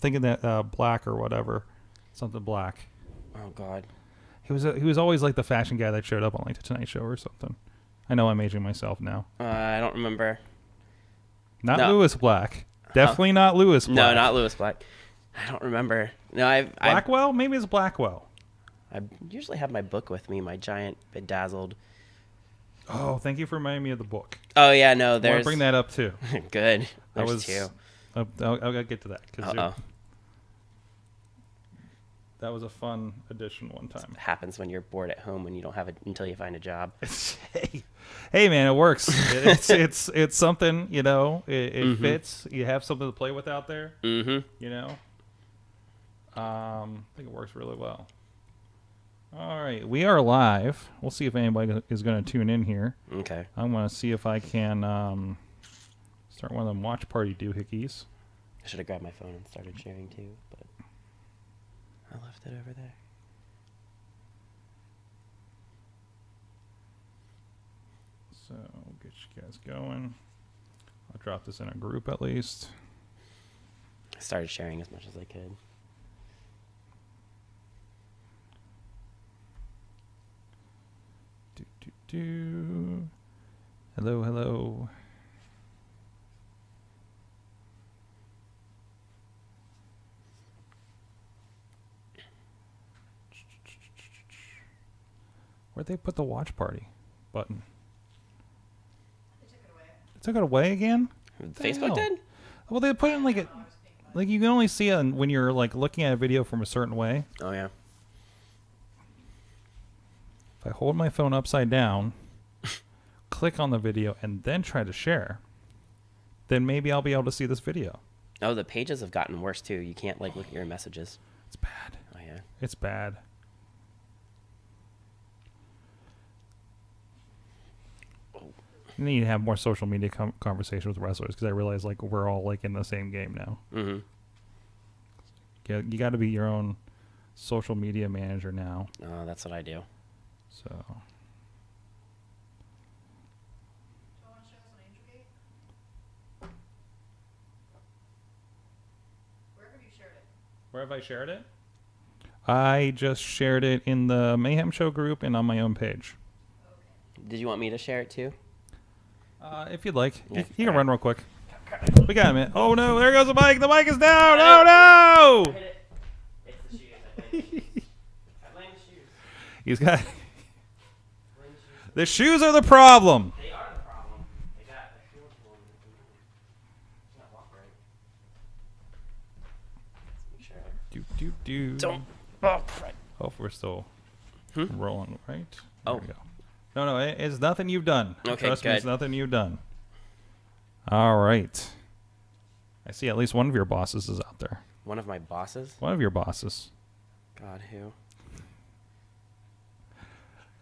thinking that Black or whatever, something Black. Oh God. He was always like the fashion guy that showed up on like the Tonight Show or something. I know I'm aging myself now. I don't remember. Not No. Lewis Black. Definitely not Lewis Black. No, not Lewis Black. I don't remember. No, Blackwell? Maybe it's Blackwell. I usually have my book with me, my giant bedazzled. Oh, thank you for reminding me of the book. Oh yeah, no, I want there's. to bring that up too. Good. There's two. I'll get to that. Uh-oh. That was a fun addition one time. It happens when you're bored at home when you don't have it until you find a job. hey man, it works. it's something, you know. It fits. You have something to play with out there. Mm-hmm. You know. I think it works really well. All right, we are live. We'll see if anybody is going to tune in here. Okay. I'm going to see if I can start one of them watch party doohickeys. I should have grabbed my phone and started sharing too, but I left it over there. So we'll get you guys going. I'll drop this in a group at least. I started sharing as much as I could. Hello, hello. Where'd they put the watch party button? They took it away. They took it away again? Facebook did? Well, they put it in like a, like you can only see it when you're like looking at a video from a certain way. Oh yeah. If I hold my phone upside down, click on the video, and then try to share, then maybe I'll be able to see this video. Oh, the pages have gotten worse too. You can't like look at your messages. It's bad. Oh yeah. It's bad. You need to have more social media conversations with wrestlers because I realize like we're all like in the same game now. Mm-hmm. Yeah, you got to be your own social media manager now. Oh, that's what I do. So Do you want to show us on Angelgate? Where have you shared it? where have I shared it? I just shared it in the Mayhem Show group and on my own page. Okay. Did you want me to share it too? If you'd like, Yeah. you can run real quick. We got a minute. Oh no, there goes the mic. The mic is down. Oh no! Hit it. It's the shoes. I blame the shoes. I blame the shoes. He's got. I blame the shoes. The shoes are the problem. They are the problem. They got a heel to them. It's not walk right. Let's make sure. Do. Don't walk right. Oh, we're still Hmm? rolling, right? Oh. There we go. No, it's nothing you've done. Okay, Trust me, good. it's nothing you've done. All right. I see at least one of your bosses is out there. One of my bosses? One of your bosses. God, who?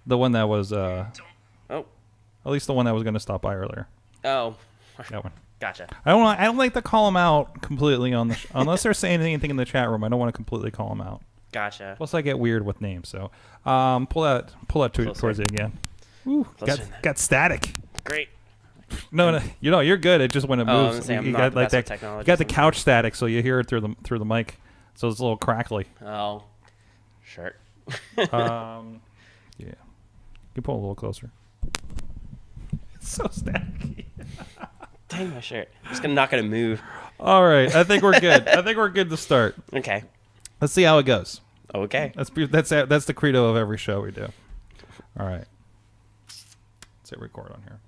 The one that was, Oh. at least the one that was going to stop by earlier. Oh. That one. Gotcha. I don't like to call him out completely on the unless they're saying anything in the chat room. I don't want to completely call him out. Gotcha. Plus, I get weird with names. So, pull that towards it again. Ooh, Closer than that. got static. Great. No, you're good. It just when it Oh, I'm moves, saying I'm you not got the like best with that. technology, You got the so- couch static, so you hear it through the mic, so it's a little crackly. Oh. Sure. Yeah, you can pull a little closer. It's so staticky. Dang my shirt. I'm just not gonna move. All right, I think we're good. I think we're good to start. Okay. Let's see how it goes. Okay. That's the credo of every show we do. All right. Let's hit record on here.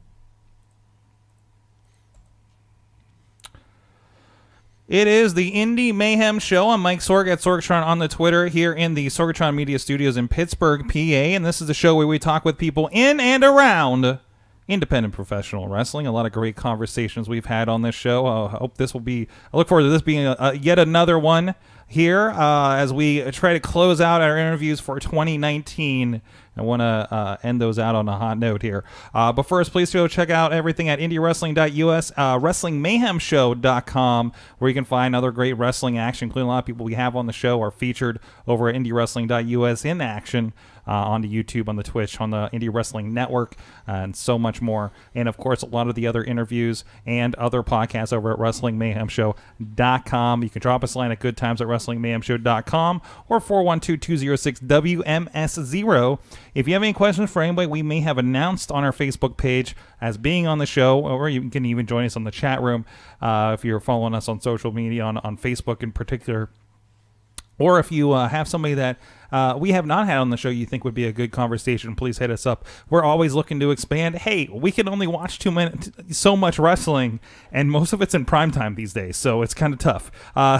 It is the Indy Mayhem Show. I'm Mike Sorg at Sorgatron on the Twitter here in the Sorgatron Media Studios in Pittsburgh, PA. And this is the show where we talk with people in and around independent professional wrestling. A lot of great conversations we've had on this show. I look forward to this being yet another one here as we try to close out our interviews for 2019. I want to end those out on a hot note here. But first, please go check out everything at indiewrestling.us, wrestlingmayhemshow.com, where you can find other great wrestling action, including a lot of people we have on the show are featured over at indiewrestling.us in action. onto YouTube, on the Twitch, on the Indie Wrestling Network, and so much more. And, of course, a lot of the other interviews and other podcasts over at WrestlingMayhemShow.com. You can drop us a line at goodtimes@WrestlingMayhemShow.com or 412-206-WMS0. If you have any questions for anybody we may have announced on our Facebook page as being on the show, or you can even join us on the chat room if you're following us on social media, on Facebook in particular. Or if you have somebody that we have not had on the show you think would be a good conversation, please hit us up. We're always looking to expand. Hey, we can only watch so much wrestling, and most of it's in primetime these days, so it's kind of tough.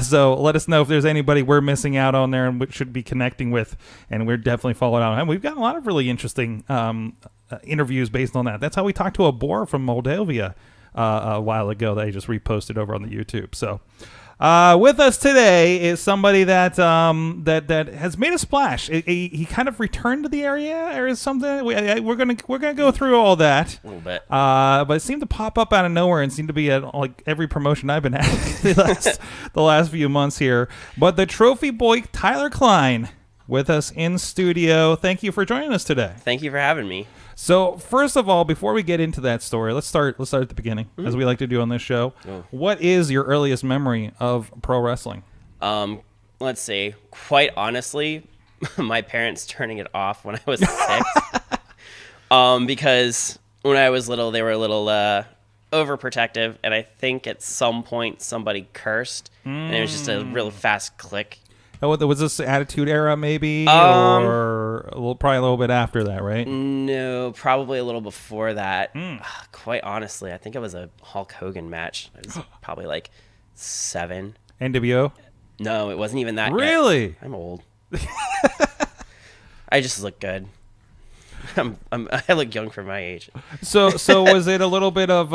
So let us know if there's anybody we're missing out on there and we should be connecting with, and we're definitely following out. And we've got a lot of really interesting interviews based on that. That's how we talked to a boar from Moldavia a while ago that I just reposted over on the YouTube. So with us today is somebody that that has made a splash. He kind of returned to the area or something. We're gonna go through all that A little bit. but it seemed to pop up out of nowhere and seemed to be at like every promotion I've been at the last few months here. But the Trophy Boy Tyler Klein with us in studio. Thank you for joining us today. Thank you for having me. So first of all, before we get into that story, let's start at the beginning, as we like to do on this show. Oh. What is your earliest memory of pro wrestling? Let's see. Quite honestly, my parents turning it off when I was 6. Because when I was little, they were a little overprotective, and I think at some point somebody cursed, and it was just a real fast click. Oh, was this Attitude Era maybe, or probably a little bit after that, right? No, probably a little before that. Quite honestly, I think it was a Hulk Hogan match. It was probably like 7. NWO? No, it wasn't even that. Really? Yet. I'm old. I just look good. I look young for my age. So was it a little bit of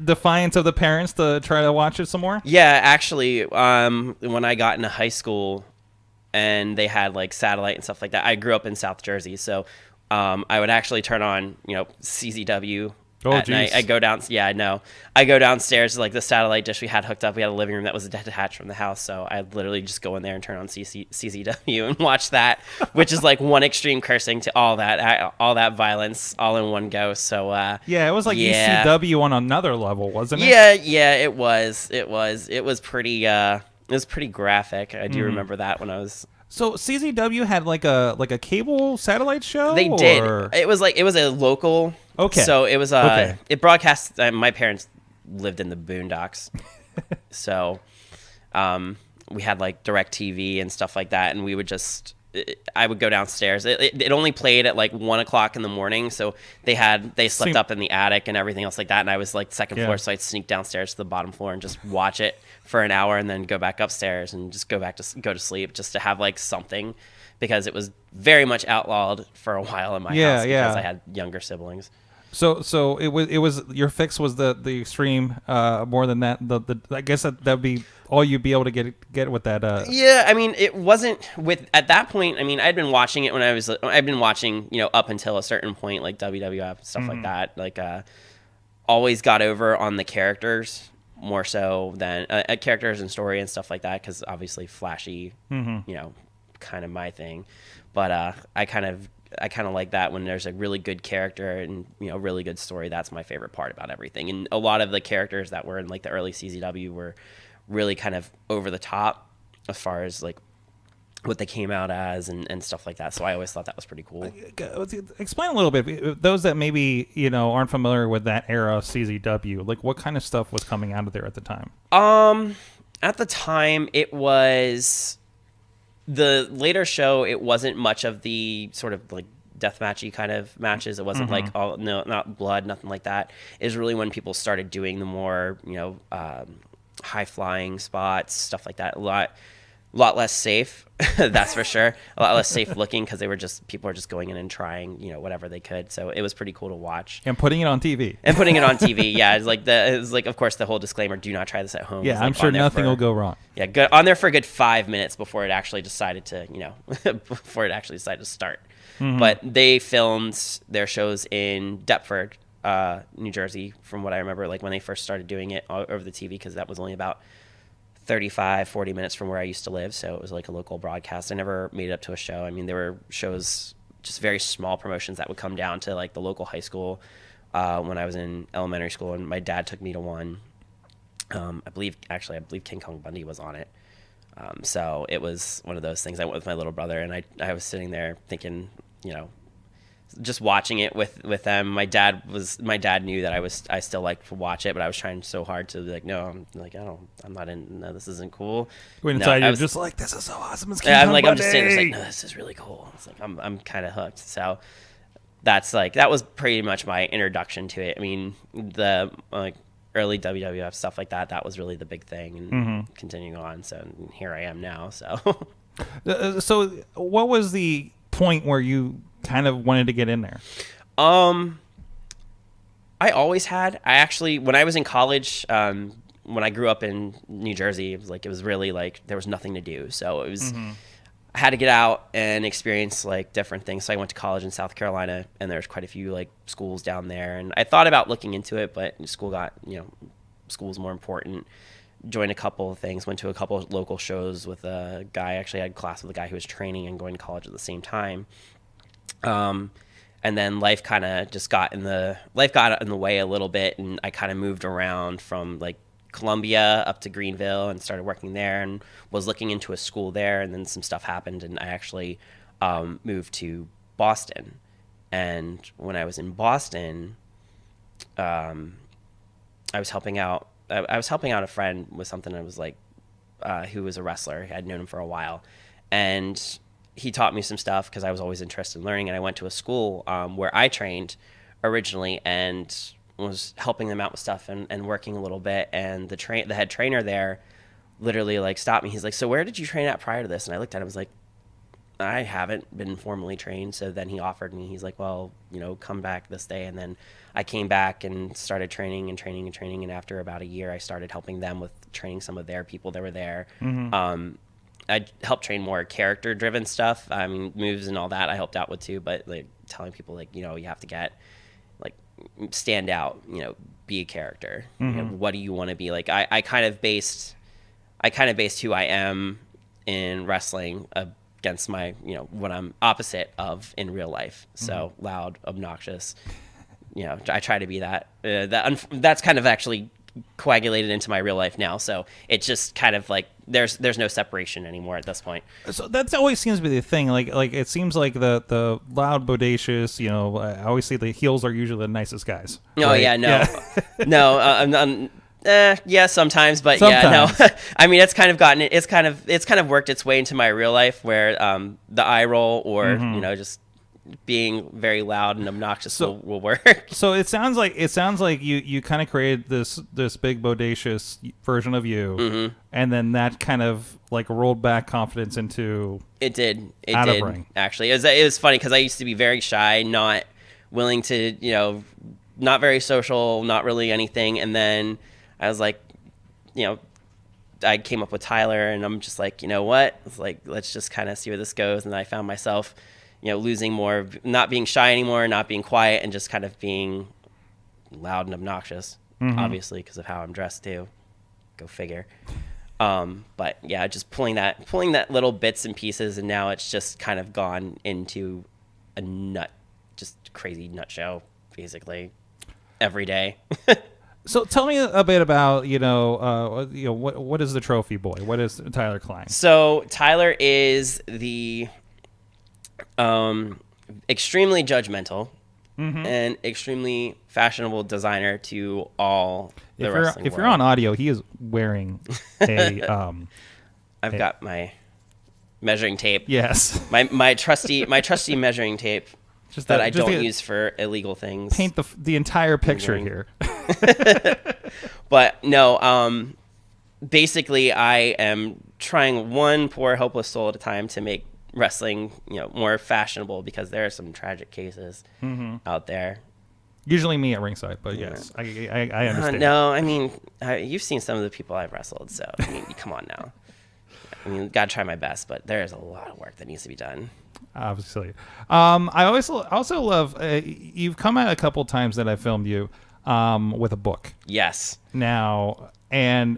defiance of the parents to try to watch it some more? Yeah, actually, when I got into high school and they had like satellite and stuff like that, I grew up in South Jersey, so I would actually turn on, CZW at night. I go down. Yeah, I know. I go downstairs to like the satellite dish we had hooked up. We had a living room that was detached from the house, so I'd literally just go in there and turn on CZW and watch that, which is like one extreme cursing to all that violence all in one go. So yeah, it was like ECW on another level, wasn't it? Yeah, it was. It was pretty graphic. I do remember that when I was. So CZW had like a cable satellite show? They did. It was a local. Okay. So it was okay. It broadcast. My parents lived in the boondocks, so we had like DirecTV and stuff like that, and we would just. I would go downstairs. It only played at like 1:00 in the morning, so they slept up in the attic and everything else like that. And I was like second floor, so I'd sneak downstairs to the bottom floor and just watch it for an hour, and then go back upstairs and just go to sleep, just to have like something, because it was very much outlawed for a while in my house because I had younger siblings. So it was your fix was the extreme more than that. I guess that'd be all you'd be able to get with that. Yeah, I mean, it wasn't at that point. I mean, I'd been watching it I've been watching up until a certain point, like WWF stuff like that. Like always got over on the characters more so than characters and story and stuff like that, because obviously flashy, kind of my thing. But I kind of like that when there's a really good character and really good story. That's my favorite part about everything. And a lot of the characters that were in like the early CZW were really kind of over the top as far as like what they came out as and stuff like that. So I always thought that was pretty cool. Explain a little bit, those that maybe aren't familiar with that era of CZW, like what kind of stuff was coming out of there at the time? At the time, it was the later show. It wasn't much of the sort of like deathmatchy kind of matches. It wasn't like not blood, nothing like that. It was really when people started doing the more high flying spots, stuff like that. A lot less safe, that's for sure. A lot less safe looking, because people were just going in and trying whatever they could. So it was pretty cool to watch. And putting it on TV. Yeah, it's like of course the whole disclaimer: do not try this at home. Yeah, I'm sure nothing will go wrong. Yeah, good on there for a good 5 minutes before it actually decided to start. But they filmed their shows in Deptford, New Jersey, from what I remember, like when they first started doing it over the TV, because that was only about 35, 40 minutes from where I used to live. So it was like a local broadcast. I never made it up to a show. I mean, there were shows, just very small promotions that would come down to like the local high school when I was in elementary school, and my dad took me to one. I believe King Kong Bundy was on it. So it was one of those things. I went with my little brother, and I was sitting there thinking, you know, just watching it with them. My dad knew that I still liked to watch it, but I was trying so hard to be like, no, I'm not in. No, this isn't cool. When no, inside you're just like, this is so awesome. It's I'm just sitting there like, no, this is really cool. It's like I'm kind of hooked. So that was pretty much my introduction to it. I mean, the early WWF stuff like that was really the big thing, and continuing on. So here I am now. So so what was the point where you kind of wanted to get in there? I always had. I actually, when I was in college, when I grew up in New Jersey, it was really like there was nothing to do. So it was, I had to get out and experience like different things. So I went to college in South Carolina, and there's quite a few like schools down there. And I thought about looking into it, but school's more important. Joined a couple of things, went to a couple of local shows with a guy. Actually had class with a guy who was training and going to college at the same time. And then life kind of just got in the way a little bit, and I kind of moved around from like Columbia up to Greenville and started working there, and was looking into a school there, and then some stuff happened, and I actually moved to Boston. And when I was in Boston, I was helping out a friend with something. I was like, who was a wrestler. I'd known him for a while, and he taught me some stuff because I was always interested in learning. And I went to a school where I trained originally, and was helping them out with stuff and working a little bit. And the head trainer there literally like stopped me. He's like, "So where did you train at prior to this?" And I looked at him, I was like, "I haven't been formally trained." So then he offered me, he's like, "Well, come back this day." And then I came back and started training. And after about a year, I started helping them with training some of their people that were there. I helped train more character-driven stuff. I mean, moves and all that I helped out with too, but like telling people like, you have to get like stand out, be a character. What do you want to be? Like I kind of based who I am in wrestling against my, what I'm opposite of in real life. So loud, obnoxious. I try to be that. That's kind of actually coagulated into my real life now. So it's just kind of like there's no separation anymore at this point. So that always seems to be the thing. Like it seems like the loud, bodacious. I always say the heels are usually the nicest guys. Oh right? yeah, no, no. Yeah, sometimes, but yeah, no. I mean, it's kind of worked its way into my real life where the eye roll or just being very loud and obnoxious will work. So it sounds like you kind of created this big bodacious version of you, and then that kind of like rolled back confidence into it did actually. It was funny because I used to be very shy, not willing to not very social, not really anything, and then I was like, I came up with Tyler, and I'm just like, what? It's like, let's just kind of see where this goes. And I found myself, losing more, not being shy anymore, not being quiet, and just kind of being loud and obnoxious, obviously, because of how I'm dressed too. Go figure. But yeah, just pulling that little bits and pieces, and now it's just kind of gone into just crazy nut show, basically, every day. So tell me a bit about what is the trophy boy? What is Tyler Klein? So Tyler is the extremely judgmental and extremely fashionable designer to all the wrestling If world. you're on audio, he is wearing a. I've got my measuring tape. Yes. My trusty measuring tape. Just that I don't use for illegal things. Paint the entire picture here. But no, basically I am trying one poor helpless soul at a time to make wrestling, more fashionable, because there are some tragic cases out there. Usually me at ringside, but yes, I understand. No, I mean, you've seen some of the people I've wrestled, so I mean, come on now. I mean, gotta try my best, but there is a lot of work that needs to be done. Obviously. I also love, you've come out a couple times that I filmed you. with a book. Yes. Now, and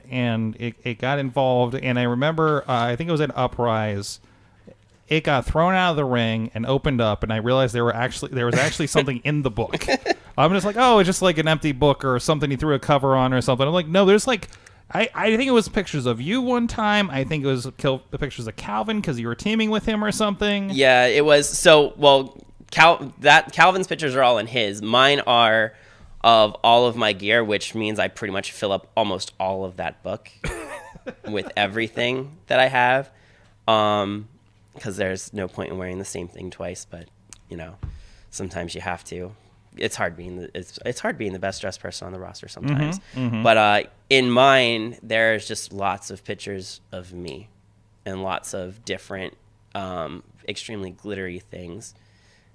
it got involved, and I remember, I think it was at Uprise. It got thrown out of the ring and opened up, and I realized there was actually something in the book. I'm just like, oh, it's just like an empty book or something he threw a cover on or something. I'm like, no, there's like, I think it was pictures of you one time. I think it was the pictures of Calvin because you were teaming with him or something. Yeah, it was. So, well, Calvin's pictures are all in his. Mine are of all of my gear, which means I pretty much fill up almost all of that book with everything that I have. Because there's no point in wearing the same thing twice, but sometimes you have to. It's hard being the best dressed person on the roster sometimes. But in mine, there's just lots of pictures of me, and lots of different, extremely glittery things.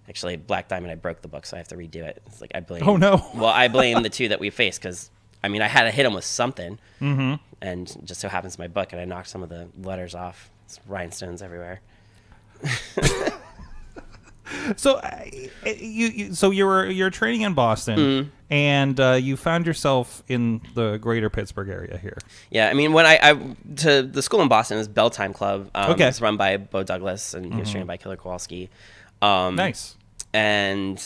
Actually, Black Diamond, I broke the book, so I have to redo it. It's like I blame. Oh no! Well, I blame the two that we faced because I had to hit them with something, and it just so happens my book, and I knocked some of the letters off. It's rhinestones everywhere. So you're training in Boston, and you found yourself in the greater Pittsburgh area here. Yeah, when I to the school in Boston is Bell Time Club. Okay. It's run by Bo Douglas, and he was trained by Killer Kowalski. Nice. And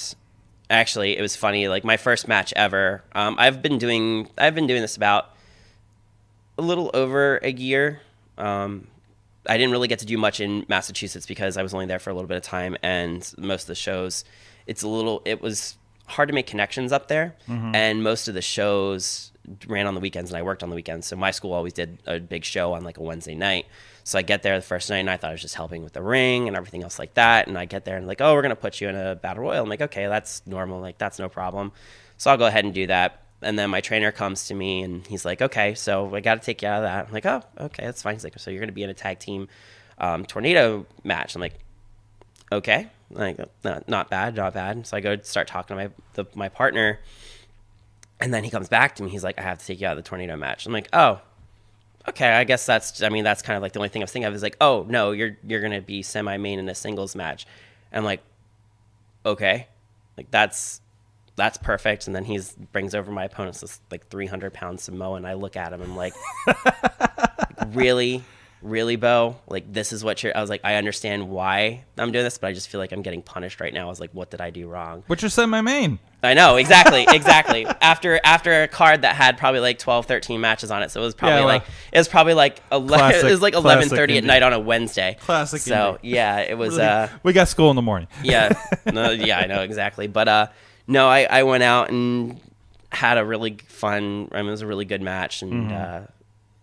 actually, it was funny. Like my first match ever. I've been doing this about a little over a year. I didn't really get to do much in Massachusetts because I was only there for a little bit of time, and most of the shows, it was hard to make connections up there, and most of the shows ran on the weekends, and I worked on the weekends. So my school always did a big show on like a Wednesday night. So I get there the first night, and I thought I was just helping with the ring and everything else like that. And I get there and like, oh, we're gonna put you in a battle royal. I'm like, okay, that's normal, like that's no problem. So I'll go ahead and do that. And then my trainer comes to me and he's like, okay, so I got to take you out of that. I'm like, oh, okay, that's fine. He's like, so you're going to be in a tag team tornado match. I'm like, okay, like not bad. So I go start talking to my partner, and then he comes back to me. He's like, I have to take you out of the tornado match. I'm like, oh, okay, I guess that's kind of like the only thing I was thinking of is like, oh no, you're going to be semi-main in a singles match. And I'm like, okay, like that's perfect. And then he brings over my opponent's this like 300-pound Samoan. I look at him and I'm like, really, Bo? Like, this is what I was like, I understand why I'm doing this, but I just feel like I'm getting punished right now. I was like, what did I do wrong? But you're semi-main. I know, exactly. After a card that had probably like 12, 13 matches on it. So it was probably like 11, it was like 11:30 at night on a Wednesday. Classic. So Indy. yeah, it was, we got school in the morning. yeah, no, yeah, I know, exactly. But, no, I went out and had a really fun, it was a really good match, and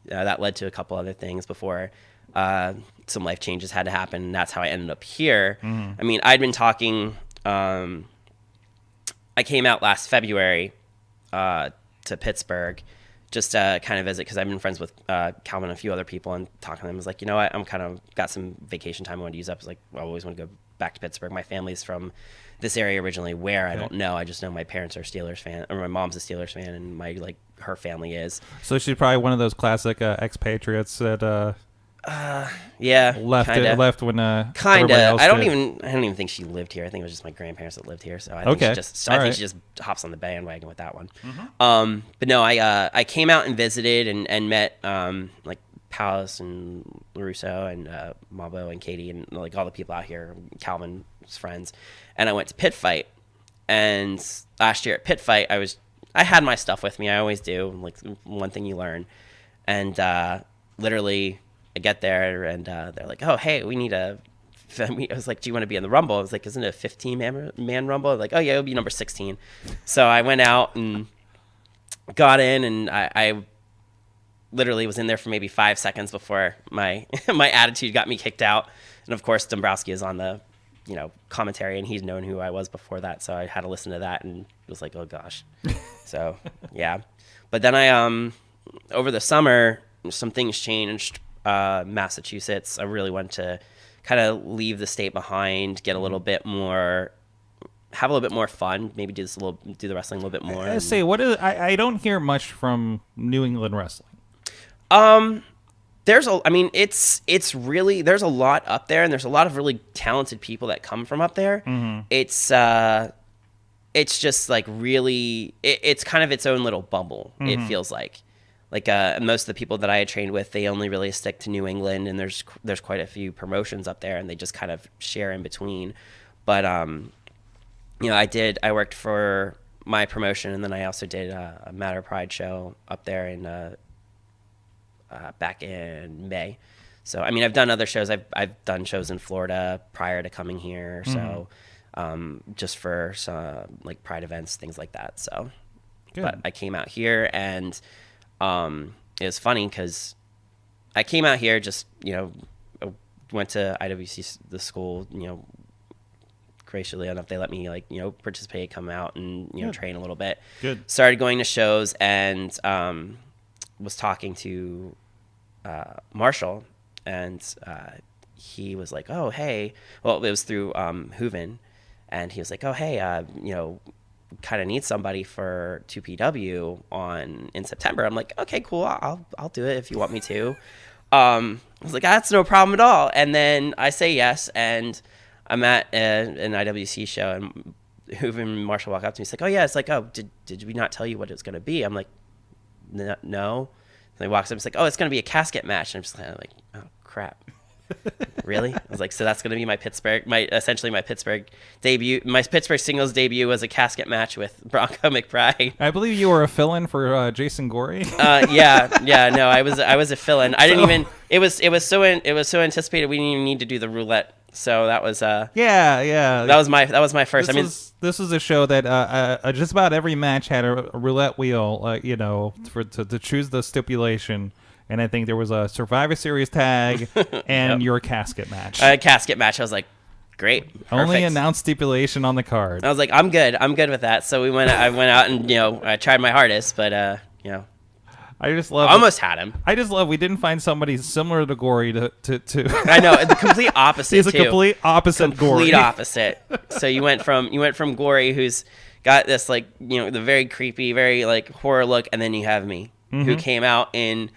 that led to a couple other things before some life changes had to happen, and that's how I ended up here. I'd been talking, I came out last February to Pittsburgh just to kind of visit, because I've been friends with Calvin and a few other people, and talking to them, I was like, you know what, I'm kind of got some vacation time I want to use up. I was like, I always want to go back to Pittsburgh. My family's from this area originally. Where, I don't know. I just know my parents are Steelers fan, or my mom's a Steelers fan, and her family is. So she's probably one of those classic expatriates that yeah, left when kind of. I don't did. even think she lived here. I think it was just my grandparents that lived here. So I think she just hops on the bandwagon with that one. But no, I came out and visited and met like Palace and LaRusso and Mabo and Katie and like all the people out here, Calvin's friends. And I went to Pit Fight, and last year at Pit Fight, I had my stuff with me. I always do, like one thing you learn. And literally, I get there, and they're like, "Oh, hey, we need a." I was like, "Do you want to be in the Rumble?" I was like, "Isn't it a 15-man Rumble?" Like, "Oh yeah, it'll be number 16." So I went out and got in, and I literally was in there for maybe 5 seconds before my my attitude got me kicked out. And of course, Dombrowski is on the commentary, and he's known who I was before that, so I had to listen to that and was like, oh gosh. So yeah, but then I over the summer some things changed. Massachusetts, I really wanted to kind of leave the state behind, get a little bit more, have a little bit more fun, maybe do the wrestling a little bit more. I don't hear much from New England wrestling. There's it's really, there's a lot up there, and there's a lot of really talented people that come from up there. It's it's just like really, it's kind of its own little bubble. It feels like most of the people that I had trained with, they only really stick to New England, and there's quite a few promotions up there, and they just kind of share in between. But I worked for my promotion, and then I also did a Matter Pride show up there in back in May. So I mean, I've done other shows. I've done shows in Florida prior to coming here. So just for some like Pride events, things like that. So, Good. But I came out here, and it was funny because I came out here just went to IWC, the school. Graciously enough, they let me participate, come out, and train a little bit. Good. Started going to shows, and was talking to Marshall, and he was like, "Oh, hey." Well, it was through Hooven, and he was like, "Oh, hey, kind of need somebody for 2PW in September." I'm like, "Okay, cool. I'll do it if you want me to." I was like, "That's no problem at all." And then I say yes, and I'm at an IWC show, and Hooven and Marshall walk up to me. He's like, "Oh yeah." It's like, "Oh, did we not tell you what it's going to be?" I'm like, "No." And he walks up. He's like, "Oh, it's going to be a casket match." And I'm just kind of like, "Oh crap." Really? I was like, so that's going to be my Pittsburgh debut. My Pittsburgh singles debut was a casket match with Bronco McBride. I believe you were a fill-in for Jason Gorey. Yeah. No, I was a fill-in. I didn't even. It was so anticipated. We didn't even need to do the roulette. So that was yeah. That was my first. This was a show that just about every match had a roulette wheel, to choose the stipulation. And I think there was a Survivor Series tag and your casket match. A casket match. I was like, great. Perfect. Only announced stipulation on the card. I was like, I'm good with that. So I went out and I tried my hardest, but I just love. Almost had him. I just love. We didn't find somebody similar to Gory to. I know, the complete opposite. He's a complete opposite. Complete Gory. opposite. So you went from Gory, who's got this the very creepy, very horror look, and then you have me, who came out in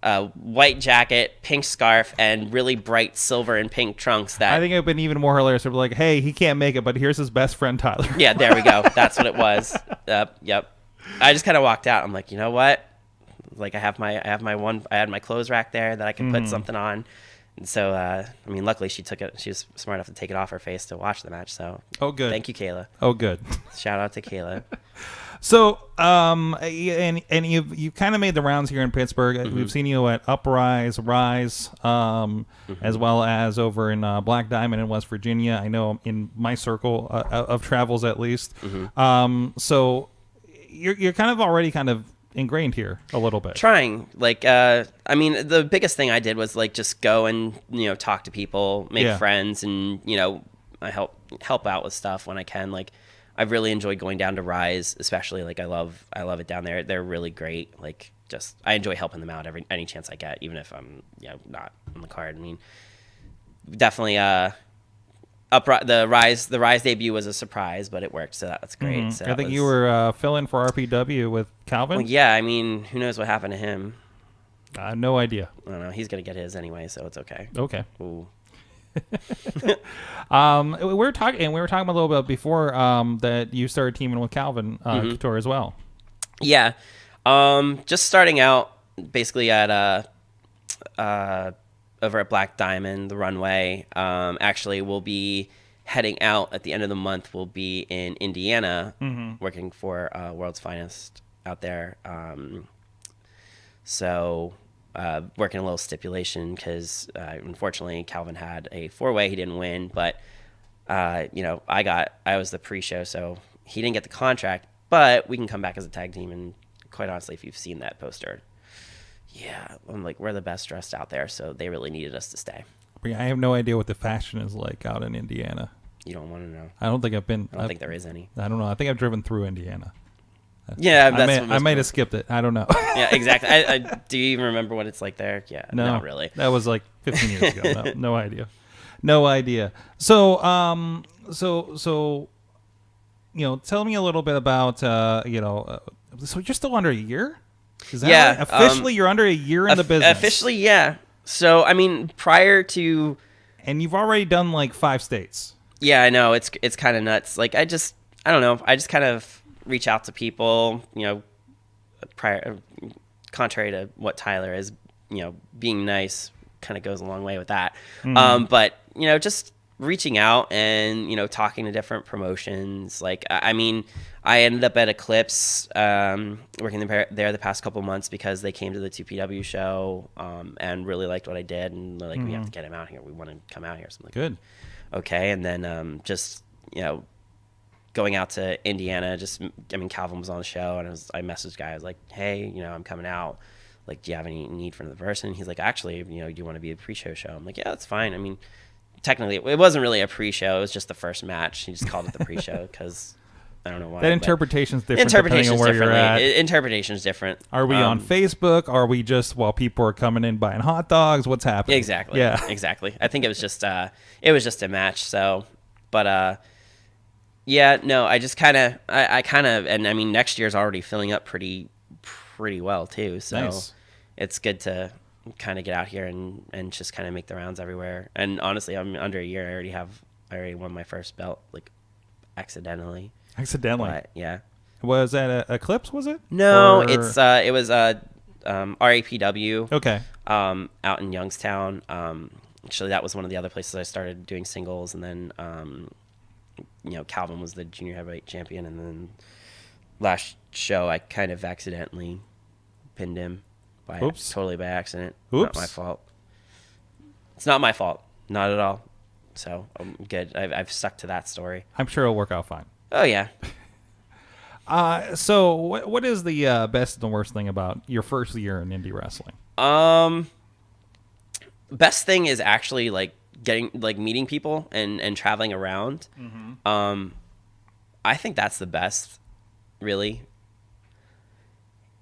a white jacket, pink scarf, and really bright silver and pink trunks. That I think it would have been even more hilarious. If like, hey, he can't make it, but here's his best friend Tyler. Yeah, there we go. That's what it was. Yep. I just kind of walked out. I'm like, you know what? Like I had my clothes rack there that I could put something on. And so, luckily she took it. She was smart enough to take it off her face to watch the match. So, oh, good. Thank you, Kayla. Oh, good. Shout out to Kayla. So, and you've kind of made the rounds here in Pittsburgh. We've seen you at Uprise, Rise, as well as over in Black Diamond in West Virginia. I know in my circle of travels, at least. So, you're kind of already kind of ingrained here a little bit. Trying, the biggest thing I did was just go and talk to people, make friends, and I help out with stuff when I can. I've really enjoyed going down to Rise, especially I love it down there. They're really great. I enjoy helping them out any chance I get, even if I'm not on the card. Definitely the Rise debut was a surprise, but it worked, so that's great. So I think you were filling for RPW with Calvin. Well, yeah, who knows what happened to him? No idea. I don't know. He's gonna get his anyway, so it's okay. Okay. Ooh. We were talking a little bit before that you started teaming with Calvin Couture as well. Yeah, just starting out basically at over at Black Diamond, the runway. Actually, we'll be heading out at the end of the month. We'll be in Indiana, working for World's Finest out there. Working a little stipulation because unfortunately Calvin had a 4-way. He didn't win, but I was the pre-show, so he didn't get the contract. But we can come back as a tag team, and quite honestly, if you've seen that poster, yeah, I'm we're the best dressed out there, so they really needed us to stay. I have no idea what the fashion is like out in Indiana. You don't want to know. I don't think I've been. I don't think there is any. I don't know. I think I've driven through Indiana. Yeah, I might have skipped it. I don't know. Yeah, exactly. Do you even remember what it's like there? Yeah, no, not really. That was 15 years ago. No idea. So, tell me a little bit about, so you're still under a year? Is that right? Officially, you're under a year in the business. Officially, yeah. So, prior to, and you've already done 5 states. Yeah, I know. It's kind of nuts. I don't know. I just kind of reach out to people, contrary to what Tyler is, being nice kind of goes a long way with that. But, just reaching out and, talking to different promotions. Like, I mean, I ended up at Eclipse, working there the past couple months because they came to the 2PW show, and really liked what I did. And they're like, we have to get him out here. We want to come out here. So I'm like, Good. Okay. And then, just, going out to Indiana, Calvin was on the show, and I messaged guy. I was like, hey, I'm coming out. Like, do you have any need for another person? He's like, actually, do you want to be a pre-show show? I'm like, yeah, that's fine. I mean, technically, it wasn't really a pre-show. It was just the first match. He just called it the pre-show because I don't know why. That interpretation's different depending on where you're at. Interpretation's different. Are we on Facebook? Are we just while people are coming in buying hot dogs? What's happening? Exactly. Yeah. Exactly. I think it was just a match. So, but yeah, no, I just kind of, and I mean, next year's already filling up pretty well too. So Nice. It's good to kind of get out here and just kind of make the rounds everywhere. And honestly, I'm under a year. I already won my first belt, like accidentally. But, yeah. Was that a Eclipse, was it? No, it was RAPW. Okay. Out in Youngstown. Actually, that was one of the other places I started doing singles, and then Calvin was the junior heavyweight champion, and then last show I kind of accidentally pinned him totally by accident. Oops. Not my fault. It's not my fault, not at all. So I'm good. I've stuck to that story. I'm sure it'll work out fine. Oh yeah. So what is the best and the worst thing about your first year in indie wrestling? Best thing is actually meeting people and traveling around. I think that's the best, really.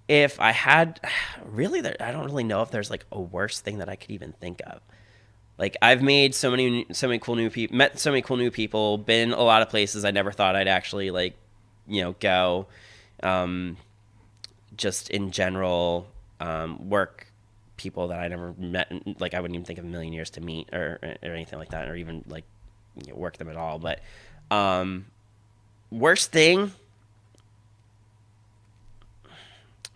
If I had, really, I don't really know if there's like a worse thing that I could even think of. Like, I've made so many cool new people, met so many cool new people, been a lot of places I never thought I'd actually go. Just in general, work people that I never met, like I wouldn't even think of a million years to meet or anything like that, or even work them at all. But worst thing,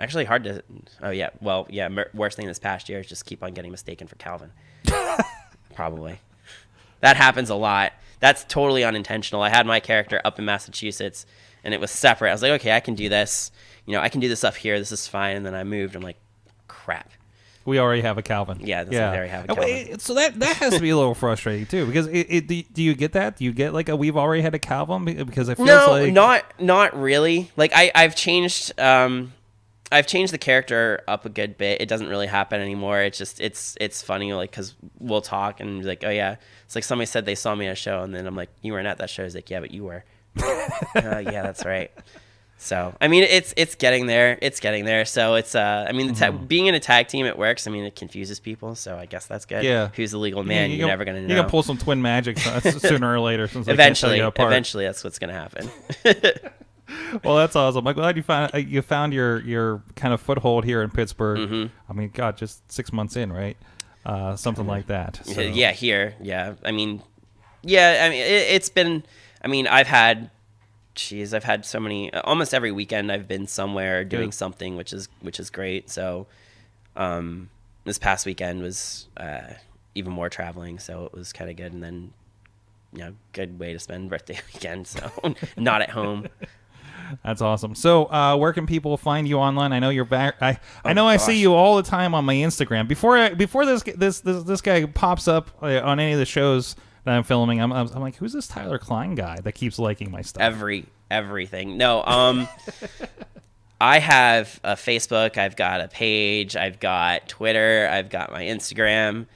actually hard to. Oh yeah, well yeah. Worst thing this past year is just keep on getting mistaken for Calvin. Probably. That happens a lot. That's totally unintentional. I had my character up in Massachusetts, and it was separate. I was like, okay, I can do this. I can do this up here. This is fine. And then I moved. I'm like, crap. We already have a Calvin. Yeah, we already have a Calvin. So that has to be a little frustrating too, because do you get that? Do you get we've already had a Calvin? Because it feels not really. Like I've changed. I've changed the character up a good bit. It doesn't really happen anymore. It's just it's funny, because we'll talk and be like, oh yeah, it's like somebody said they saw me at a show, and then I'm like, you weren't at that show. He's like, yeah, but you were. Yeah, that's right. So I mean, it's getting there. It's getting there. So it's being in a tag team, it works. I mean, it confuses people. So I guess that's good. Yeah. Who's the legal man? You're never gonna know. You're gonna pull some twin magic sooner or later. Since Eventually, they can't tell you apart. eventually, that's what's gonna happen. Well, that's awesome. I'm glad you found your kind of foothold here in Pittsburgh. I mean, God, just 6 months in, right? Something like that. So. Yeah, here. Yeah, it's been. I've had so many. Almost every weekend, I've been somewhere doing something, which is great. So, this past weekend was even more traveling, so it was kind of good. And then, good way to spend birthday weekend. So, not at home. That's awesome. So, where can people find you online? I know you're back. I see you all the time on my Instagram. Before this guy pops up on any of the shows that I'm filming, I'm like, who's this Tyler Klein guy that keeps liking my stuff? Everything. No, I have a Facebook. I've got a page. I've got Twitter. I've got my Instagram.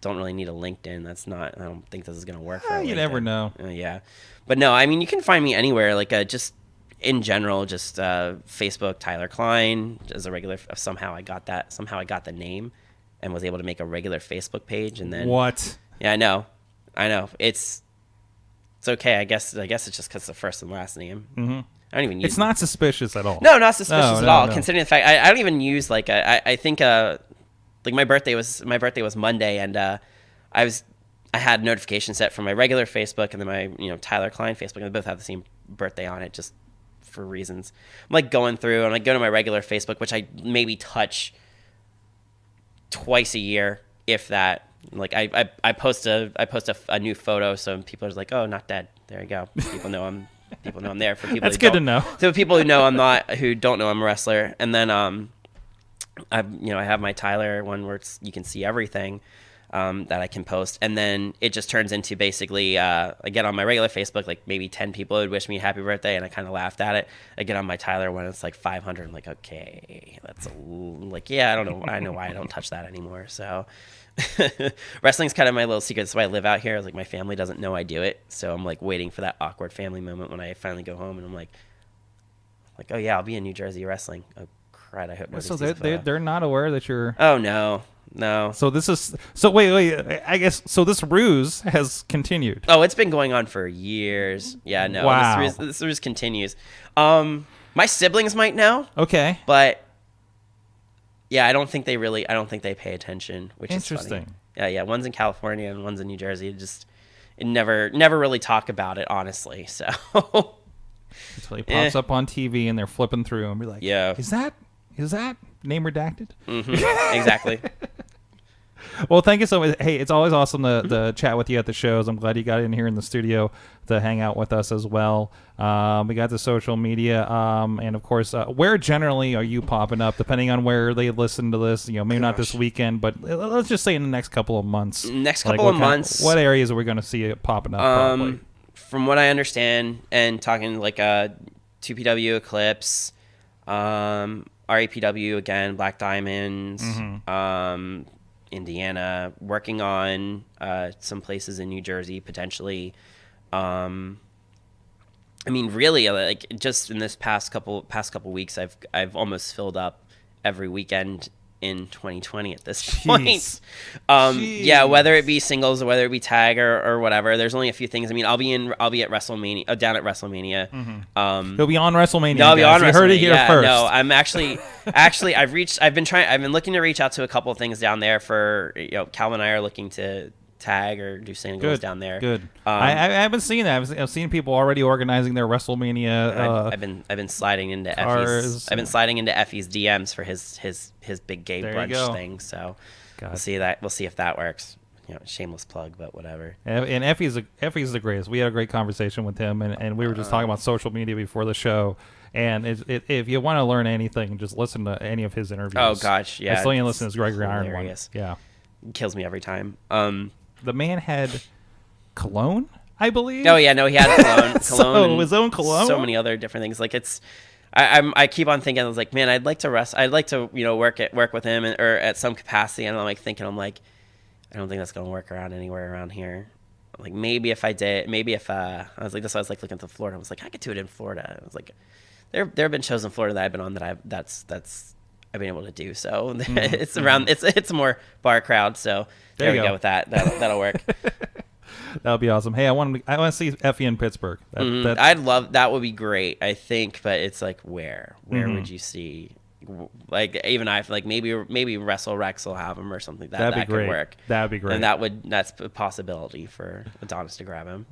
Don't really need a LinkedIn. I don't think this is gonna work. For you LinkedIn. never know. Yeah, but no, you can find me anywhere. Just in general, just Facebook, Tyler Klein, as a regular. Somehow I got the name, and was able to make a regular Facebook page. And then what? Yeah, I know. It's okay. I guess it's just because it's the first and last name. Mm-hmm. I don't even use. It's not suspicious at all. No, not suspicious at all. No. Considering the fact I don't even use I think my birthday was Monday, and I was I had notifications set from my regular Facebook and then my, Tyler Klein Facebook, and they both have the same birthday on it, just for reasons. I'm like going through, and I go to my regular Facebook, which I maybe touch twice a year, if that. Like I post a new photo, so people are like, "Oh, not dead." There you go. People know I'm there. For people That's good to know. So people who know I'm not, who don't know I'm a wrestler, and then I have my Tyler one where you can see everything that I can post, and then it just turns into basically I get on my regular Facebook, like maybe 10 people would wish me a happy birthday, and I kind of laughed at it. I get on my Tyler one, it's like 500. I'm like, okay, that's I don't know. I know why I don't touch that anymore. So wrestling's kind of my little secret. That's why I live out here. Like my family doesn't know I do it, so I'm like waiting for that awkward family moment when I finally go home, and I'm like, oh yeah, I'll be in New Jersey wrestling. Oh crap, I hope nobody So sees the photo. they're not aware that you're. Oh no. So this is wait. I guess so. This ruse has continued. Oh, it's been going on for years. Yeah, no. Wow. This ruse continues. My siblings might know. Okay. But yeah, I don't think they pay attention, which is funny. Interesting. Yeah. One's in California and one's in New Jersey. It never really talk about it, honestly. So Until he pops up on TV and they're flipping through and be like, yeah, is that name redacted? Mm-hmm. Exactly. Well, thank you so much. Hey, it's always awesome to chat with you at the shows. I'm glad you got in here in the studio to hang out with us as well. We got the social media, and of course, where generally are you popping up? Depending on where they listen to this, maybe not this weekend, but let's just say in the next couple of months. Months. What areas are we going to see it popping up? Probably? From what I understand, and talking like 2PW Eclipse, RAPW again, Black Diamonds, Indiana, working on some places in New Jersey potentially. I mean, really, like just in this past couple weeks, I've almost filled up every weekend in 2020 at this point. Yeah, whether it be singles or whether it be tag or whatever. There's only a few things. I mean, I'll be at WrestleMania, down at WrestleMania. He'll be on WrestleMania. No, I'll be on WrestleMania. You heard it here first. No, I'm actually I've been looking to reach out to a couple of things down there for, Calvin and I are looking to tag or do singles down there. Good. I haven't seen that. I've seen people already organizing their WrestleMania. I've been sliding into cars. I've been sliding into Effie's DMs for his big gay brunch thing. So we'll see if that works. Shameless plug, but whatever. And Effie's the greatest. We had a great conversation with him, and we were just talking about social media before the show. And if you want to learn anything, just listen to any of his interviews. Oh gosh, yeah. I still listen to his Gregory Iron one. Yeah, it kills me every time. The man had cologne, I believe. Oh yeah, no, he had cologne. So his own cologne. So many other different things. Like I keep on thinking. I was like, man, I'd like to work with him or at some capacity. And I'm like thinking, I don't think that's gonna work anywhere around here. Like maybe if I did, I was like this. I was like looking at Florida. I was like, I could do it in Florida. I was like, there have been shows in Florida that I've been on that I've been able to do. So it's around. It's a more bar crowd. So there we go with that. That'll work. That'll be awesome. Hey, I want to see Effie in Pittsburgh. I'd love that. Would be great. I think, but it's like where would you see? Like even I like maybe Wrestle Rex will have him or something. That could work. That'd be great. And that's a possibility for Adonis to grab him.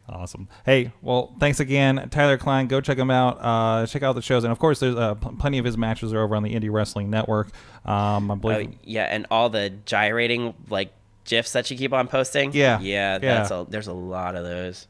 Awesome. Hey, well, thanks again, Tyler Klein. Go check him out. Check out the shows, and of course, there's plenty of his matches are over on the Indie Wrestling Network. I believe. And all the gyrating like GIFs that you keep on posting. Yeah. There's a lot of those.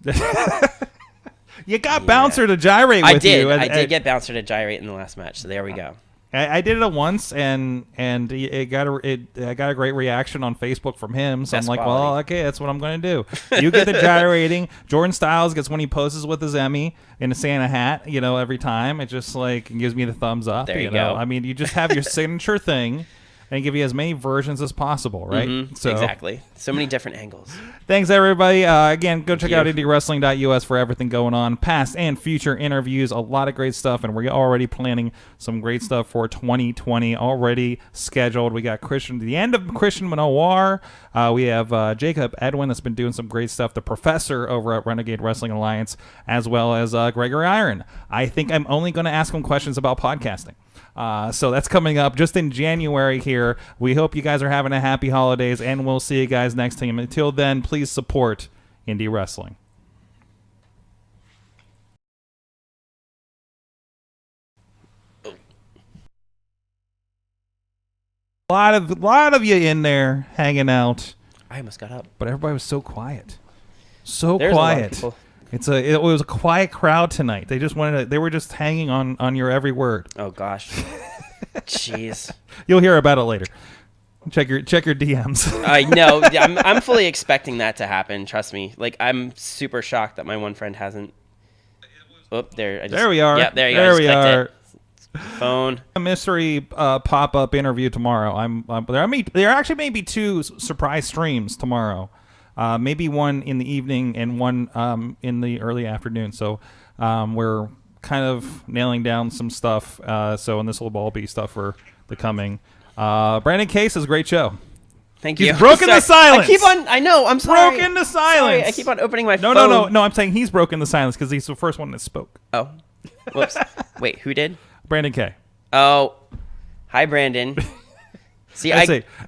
You got Bouncer to gyrate with you. I did get Bouncer to gyrate in the last match, so there we go. I did it once, and it got a great reaction on Facebook from him. So I'm like, quality. Well, okay, that's what I'm going to do. You get the gyrating. Jordan Styles gets when he poses with his Emmy in a Santa hat. Every time it just like gives me the thumbs up. There you go. I mean, you just have your signature thing. And give you as many versions as possible, right? Mm-hmm. So exactly. So many different angles. Thanks, everybody. Again, go check out IndieWrestling.us for everything going on, past and future interviews, a lot of great stuff, and we're already planning some great stuff for 2020 already scheduled. We got the end of Christian Manoir. We have Jacob Edwin that's been doing some great stuff, the professor over at Renegade Wrestling Alliance, as well as Gregory Iron. I think I'm only going to ask him questions about podcasting. So that's coming up just in January here. We hope you guys are having a happy holidays, and we'll see you guys next time. Until then, please support indie wrestling. A lot of you in there hanging out, I almost got up. but everybody was so quiet. So There's a lot of quiet. people. It was a quiet crowd tonight. They were just hanging on your every word. Oh gosh. Jeez. You'll hear about it later. Check your DMs. I know. I'm fully expecting that to happen. Trust me. Like, I'm super shocked that my one friend hasn't. Oh, there. There we are. Yeah, there you go. There I just we clicked are. it. Phone. A mystery pop-up interview tomorrow. There actually may be 2 surprise streams tomorrow. Maybe one in the evening and one in the early afternoon. So we're kind of nailing down some stuff. And this will all be stuff for the coming. Brandon Case is a great show. Thank He's you. broken the silence. I know. I'm sorry. Broken the silence. Sorry, I keep on opening my phone. No. I'm saying he's broken the silence because he's the first one that spoke. Oh. Whoops. Wait, who did? Brandon K. Oh. Hi, Brandon. See, I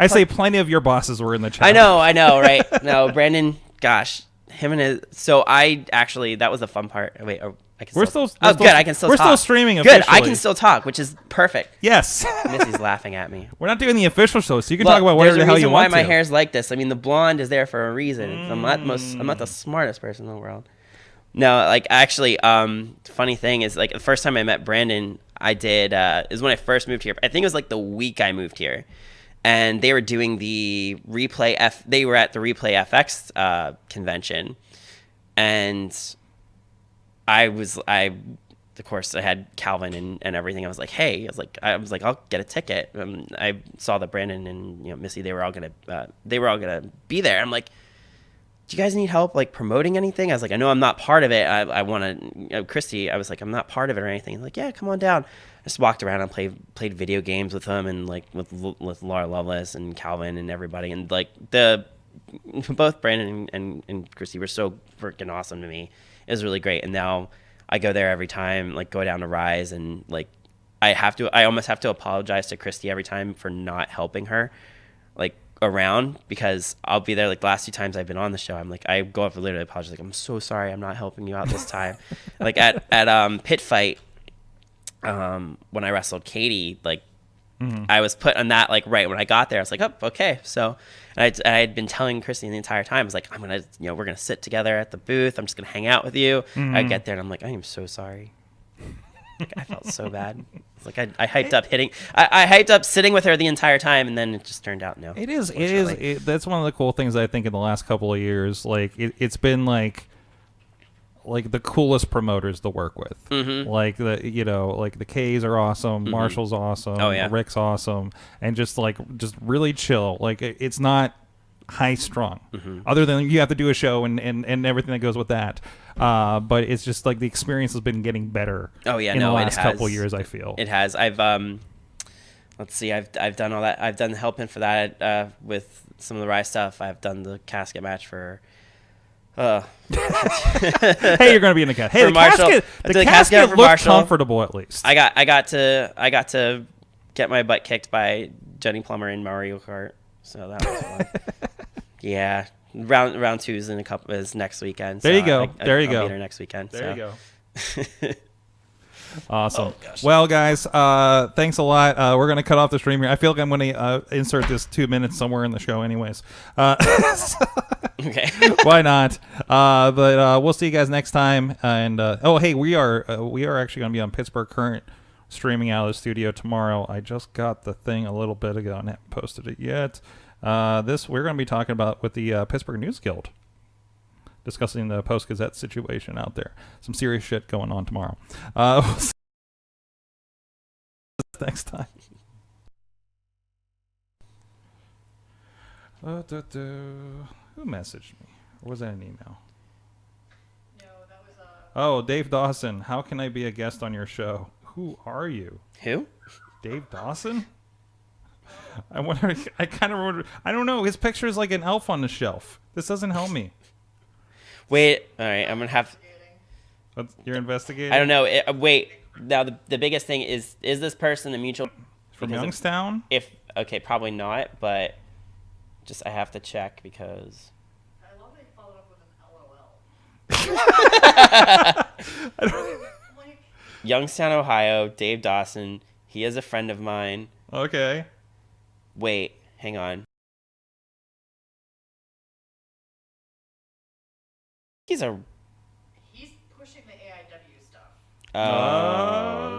say plenty of your bosses were in the chat. I know, right? No, Brandon, gosh, him and his. So that was the fun part. Wait, I can We're still. still- we're Oh, still- good. I can still. we're talk. still streaming Good. I officially. can still talk, which is perfect. Yes. Missy's laughing at me. We're not doing the official show, so you can Look, talk about there's whatever a the hell reason you why want my to. hair's like this. I mean, the blonde is there for a reason. I'm not the smartest person in the world. No, like actually, funny thing is, like, the first time I met Brandon, I did is when I first moved here. I think it was like the week I moved here, and they were doing the Replay They were at the Replay FX convention, and of course, I had Calvin and everything. I was like, hey, I was like, I'll get a ticket. I saw that Brandon and Missy, they were all gonna be there. I'm like, do you guys need help like promoting anything? I was like, I know I'm not part of it. I want to, Christy. I was like, I'm not part of it or anything. Like, yeah, come on down. I just walked around and played video games with them and like with Laura Lovelace and Calvin and everybody, and like both Brandon and Christy were so freaking awesome to me. It was really great, and now I go there every time, like go down to Rise, and like I almost have to apologize to Christy every time for not helping her like around, because I'll be there like the last 2 times I've been on the show. I'm like, I go up and literally apologize, like, I'm so sorry I'm not helping you out this time. Like at Pit Fight, when I wrestled Katie, like I was put on that like right when I got there. I was like, oh, okay. So I had been telling Christy the entire time, I was like, we're gonna sit together at the booth. I'm just gonna hang out with you. I get there and I'm like, I am so sorry. Like, I felt so bad. It's like I hyped up I hyped up sitting with her the entire time, and then it just turned out no. It is. That's one of the cool things I think in the last couple of years. Like it's been like the coolest promoters to work with. Mm-hmm. Like the K's are awesome, Marshall's awesome, Oh, yeah. Rick's awesome, and just really chill. Like it's not high strung. Other than you have to do a show and everything that goes with that. But it's just like the experience has been getting better. Oh yeah, in the no, last it has. couple of years, I feel It has. I've let's see, I've done all that. I've done helping for that with some of the Rise stuff. I've done the casket match for. Hey, you're gonna be in the casket. Hey, For Marshall. the casket casket for looked Marshall. comfortable at least. I got to get my butt kicked by Jenny Plummer in Mario Kart, so that was fun. Yeah, round 2 is next weekend. There so you go. I'll there you be go. there next weekend. There so. you go. Awesome. Oh, gosh. Well, guys, thanks a lot. We're going to cut off the stream here. I feel like I'm going to insert this 2 minutes somewhere in the show anyways. Okay. Why not? But we'll see you guys next time. And hey, we are actually going to be on Pittsburgh Current streaming out of the studio tomorrow. I just got the thing a little bit ago and haven't posted it yet. We're going to be talking about with the Pittsburgh News Guild, discussing the Post-Gazette situation out there. Some serious shit going on tomorrow. We'll see you next time. Who messaged me? Or was that an email? No, that was Oh, Dave Dawson. How can I be a guest on your show? Who are you? Who? Dave Dawson? I wonder. I kind of remember. I don't know. His picture is like an elf on the shelf. This doesn't help me. Wait. All right. I'm gonna have. You're investigating? I don't know. Wait. Now the biggest thing is this person a mutual From because of- Youngstown? okay, probably not, but just I have to check because I love they followed up with an LOL. Like, Youngstown, Ohio, Dave Dawson. He is a friend of mine. Okay. Wait, hang on. he's pushing the AIW stuff. Oh,